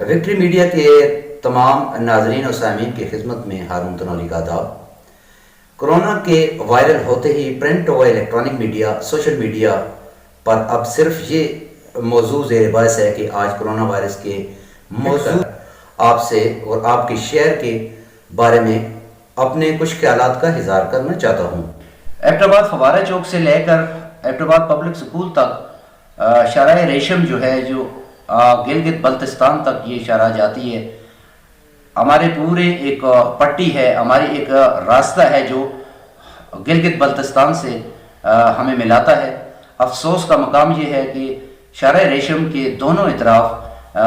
Victory media کے تمام ناظرین و سامعین کی خدمت میں ہارون تنوری کا آداب۔ کورونا کے وائرل ہوتے ہی پرنٹ و الیکٹرانک میڈیا، سوشل میڈیا پر اب صرف یہ موضوع زیر بحث ہے کہ آج کورونا وائرس کے موضوع آپ سے اور آپ کے شہر کے بارے میں اپنے کچھ خیالات کا اظہار کرنا چاہتا ہوں۔ ایبٹ فوارہ چوک سے لے کر ایبٹ پبلک سکول تک شارع ریشم جو ہے، جو گلگت بلتستان تک یہ شارع جاتی ہے، ہمارے پورے ایک پٹی ہے، ہماری ایک راستہ ہے جو گلگت بلتستان سے ہمیں ملاتا ہے۔ افسوس کا مقام یہ ہے کہ شارع ریشم کے دونوں اطراف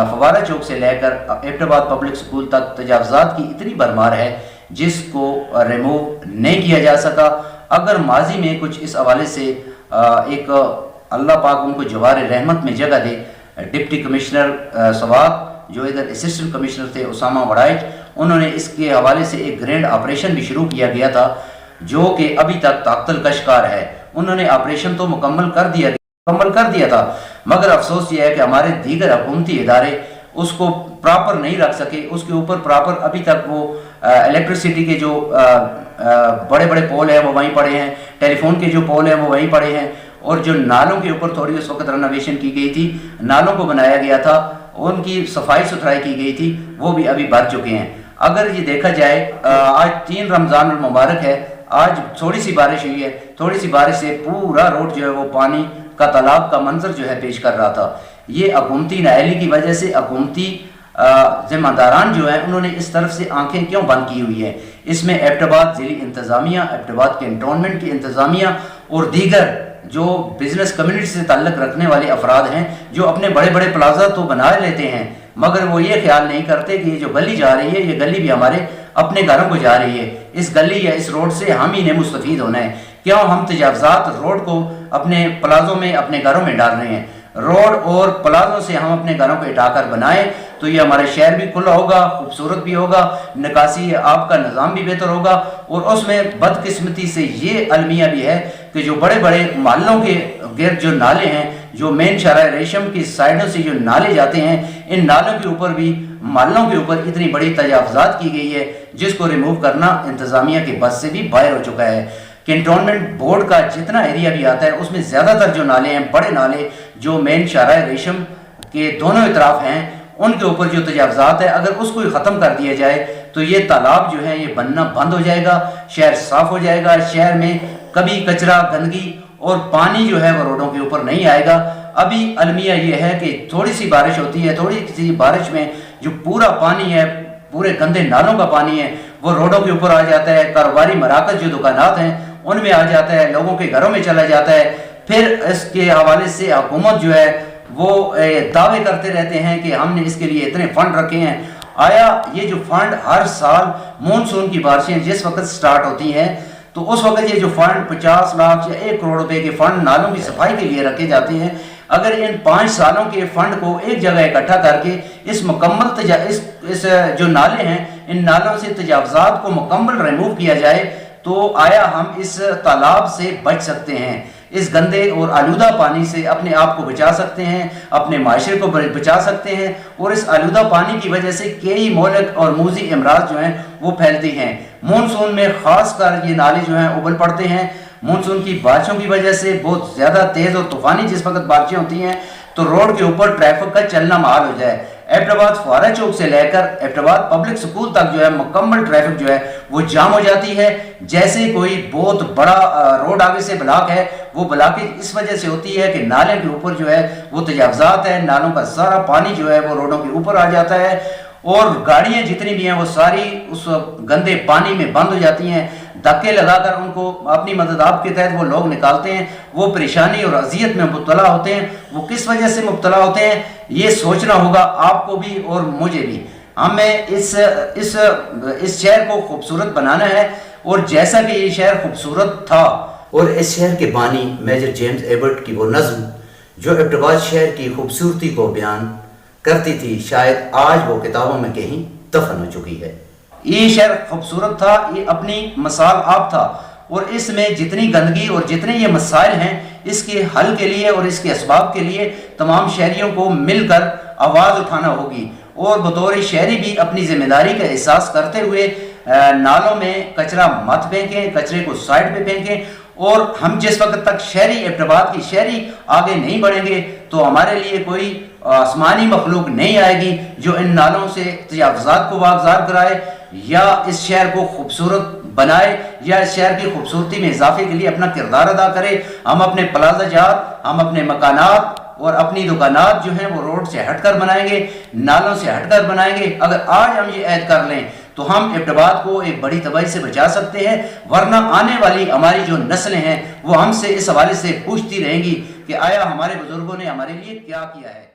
فوارہ چوک سے لے کر ایبٹ پبلک سکول تک تجاوزات کی اتنی بھرمار ہے جس کو ریموو نہیں کیا جا سکا۔ اگر ماضی میں کچھ اس حوالے سے ایک اللہ پاک ان کو جوار رحمت میں جگہ دے، ڈپٹی کمشنر سوات جو ادھر اسسٹنٹ کمشنر تھے اسامہ وڑائچ، انہوں نے اس کے حوالے سے ایک گرینڈ آپریشن بھی شروع کیا گیا تھا جو کہ ابھی تک تعطل کا شکار ہے۔ انہوں نے آپریشن تو مکمل کر دیا تھا، مگر افسوس یہ ہے کہ ہمارے دیگر حکومتی ادارے اس کو پراپر نہیں رکھ سکے، اس کے اوپر پراپر ابھی تک وہ الیکٹریسٹی کے جو بڑے بڑے پول ہیں وہ وہیں پڑے ہیں، ٹیلی فون کے جو پول ہیں وہ وہیں پڑے ہیں، اور جو نالوں کے اوپر تھوڑی اس وقت رنوویشن کی گئی تھی، نالوں کو بنایا گیا تھا، ان کی صفائی ستھرائی کی گئی تھی، وہ بھی ابھی بھر چکے ہیں۔ اگر یہ دیکھا جائے، آج 3 رمضان المبارک ہے، آج تھوڑی سی بارش ہوئی ہے، تھوڑی سی بارش سے پورا روڈ جو ہے وہ پانی کا تالاب کا منظر جو ہے پیش کر رہا تھا۔ یہ حکومتی نااہلی کی وجہ سے حکومتی ذمہ داران جو ہیں انہوں نے اس طرف سے آنکھیں کیوں بند کی ہوئی ہیں؟ اس میں ایبٹ ضلعی انتظامیہ، ایبٹ کینٹونمنٹ کی انتظامیہ اور دیگر جو بزنس کمیونٹی سے تعلق رکھنے والے افراد ہیں، جو اپنے بڑے بڑے پلازا تو بنا لیتے ہیں مگر وہ یہ خیال نہیں کرتے کہ یہ جو گلی جا رہی ہے، یہ گلی بھی ہمارے اپنے گھروں کو جا رہی ہے۔ اس گلی یا اس روڈ سے ہم ہی نے مستفید ہونا ہے۔ کیوں ہم تجاوزات روڈ کو اپنے پلازوں میں، اپنے گھروں میں ڈال رہے ہیں؟ روڈ اور پلازوں سے ہم اپنے گھروں کو ہٹا کر بنائیں تو یہ ہمارا شہر بھی کھلا ہوگا، خوبصورت بھی ہوگا، نکاسی آب کا نظام بھی بہتر ہوگا، اور اس میں بدقسمتی سے یہ المیہ بھی ہے کہ جو بڑے بڑے محلوں کے گرد جو نالے ہیں، جو مین شارع ریشم کی سائڈوں سے جو نالے جاتے ہیں، ان نالوں کے اوپر بھی محلوں کے اوپر اتنی بڑی تجاوزات کی گئی ہے جس کو ریموو کرنا انتظامیہ کے بس سے بھی باہر ہو چکا ہے۔ کینٹونمنٹ بورڈ کا جتنا ایریا بھی آتا ہے اس میں زیادہ تر جو نالے ہیں، بڑے نالے جو مین شارع ریشم کے دونوں اطراف ہیں، ان کے اوپر جو تجاوزات ہے، اگر اس کو ختم کر دیا جائے تو یہ تالاب جو ہے یہ بننا بند ہو جائے گا، شہر صاف ہو جائے گا، شہر میں کبھی کچرا، گندگی اور پانی جو ہے وہ روڈوں کے اوپر نہیں آئے گا۔ ابھی المیہ یہ ہے کہ تھوڑی سی بارش ہوتی ہے، تھوڑی سی بارش میں جو پورا پانی ہے، پورے گندے نالوں کا پانی ہے، وہ روڈوں کے اوپر آ جاتا ہے، کاروباری مراکز جو دکانات ہیں ان میں آ جاتا ہے، لوگوں کے گھروں میں چلا جاتا ہے۔ پھر اس کے حوالے سے حکومت جو ہے وہ دعوے کرتے رہتے ہیں کہ ہم نے اس کے لیے اتنے فنڈ رکھے ہیں۔ آیا یہ جو فنڈ ہر سال مونسون کی بارشیں جس وقت سٹارٹ ہوتی ہیں تو اس وقت یہ جو فنڈ 50 لاکھ یا 1 کروڑ روپے کے فنڈ نالوں کی صفائی کے لیے رکھے جاتے ہیں، اگر ان 5 سالوں کے فنڈ کو ایک جگہ اکٹھا کر کے اس مکمل اس جو نالے ہیں ان نالوں سے تجاوزات کو مکمل ریموو کیا جائے تو آیا ہم اس تالاب سے بچ سکتے ہیں؟ اس گندے اور آلودہ پانی سے اپنے آپ کو بچا سکتے ہیں، اپنے معاشرے کو بچا سکتے ہیں، اور اس آلودہ پانی کی وجہ سے کئی مہلک اور موذی امراض جو ہیں وہ پھیلتے ہیں۔ مونسون میں خاص کر یہ نالے جو ہیں ابل پڑتے ہیں۔ مونسون کی بارشوں کی وجہ سے بہت زیادہ تیز اور طوفانی جس وقت بارشیں ہوتی ہیں تو روڈ کے اوپر ٹریفک کا چلنا محال ہو جائے۔ ایبٹ فوارہ چوک سے لے کر ایبٹ پبلک سکول تک جو ہے مکمل ٹریفک جو ہے وہ جام ہو جاتی ہے، جیسے کوئی بہت بڑا روڈ آگے سے بلاک ہے۔ وہ بلاک اس وجہ سے ہوتی ہے کہ نالے کے اوپر جو ہے وہ تجاوزات ہے، نالوں کا سارا پانی جو ہے وہ روڈوں کے اوپر آ جاتا ہے، اور گاڑیاں جتنی بھی ہیں وہ ساری اس گندے پانی میں بند ہو جاتی ہیں۔ دھکے لگا کر ان کو اپنی مدد آپ کے تحت وہ لوگ نکالتے ہیں، وہ پریشانی اور اذیت میں مبتلا ہوتے ہیں۔ وہ کس وجہ سے مبتلا ہوتے ہیں یہ سوچنا ہوگا آپ کو بھی اور مجھے بھی۔ ہمیں اس شہر کو خوبصورت بنانا ہے، اور جیسا کہ یہ شہر خوبصورت تھا، اور اس شہر کے بانی میجر جیمز ایبٹ کی وہ نظم جو ایبٹ شہر کی خوبصورتی کو بیان کرتی تھی، شاید آج وہ کتابوں میں کہیں دفن ہو چکی ہے۔ یہ شہر خوبصورت تھا، یہ اپنی مثال آپ تھا، اور اس میں جتنی گندگی اور جتنے یہ مسائل ہیں اس کے حل کے لیے اور اس کے اسباب کے لیے تمام شہریوں کو مل کر آواز اٹھانا ہوگی، اور بطور شہری بھی اپنی ذمہ داری کا احساس کرتے ہوئے نالوں میں کچرا مت پھینکیں، کچرے کو سائڈ پہ پھینکیں. اور ہم جس وقت تک شہری ایبٹ آباد کی شہری آگے نہیں بڑھیں گے تو ہمارے لیے کوئی آسمانی مخلوق نہیں آئے گی جو ان نالوں سے تجاوزات کو واگزار کرائے یا اس شہر کو خوبصورت بنائے یا اس شہر کی خوبصورتی میں اضافے کے لیے اپنا کردار ادا کرے. ہم اپنے پلازہ جات، ہم اپنے مکانات اور اپنی دکانات جو ہیں وہ روڈ سے ہٹ کر بنائیں گے، نالوں سے ہٹ کر بنائیں گے. اگر آج ہم یہ عہد کر لیں تو ہم ایبٹ آباد کو ایک بڑی تباہی سے بچا سکتے ہیں، ورنہ آنے والی ہماری جو نسلیں ہیں وہ ہم سے اس حوالے سے پوچھتی رہیں گی کہ آیا ہمارے بزرگوں نے ہمارے لیے کیا کیا ہے.